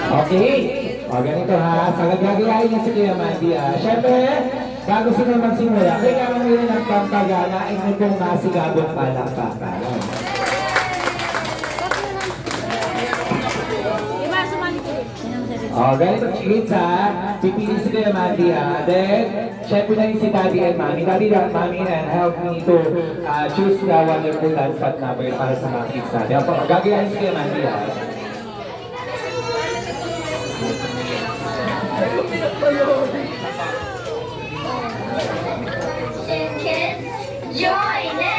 Okay. O, ganito ha. Sa gagayahin niya si Kuya Mandy ha. Siyempre, bago sila magsimula, kailangan mo yun ang pampagana ay may pong masigabong palakpakan. O, ganito chicks ha. Pipili si Kuya Mandy ha. Then, siyempre na yung si Daddy and Mommy. Daddy and Mommy and help me to choose the wonderful dance pad number para sa mga kids natin. Gagayahin si Kuya Mandy ha. Kids, join in!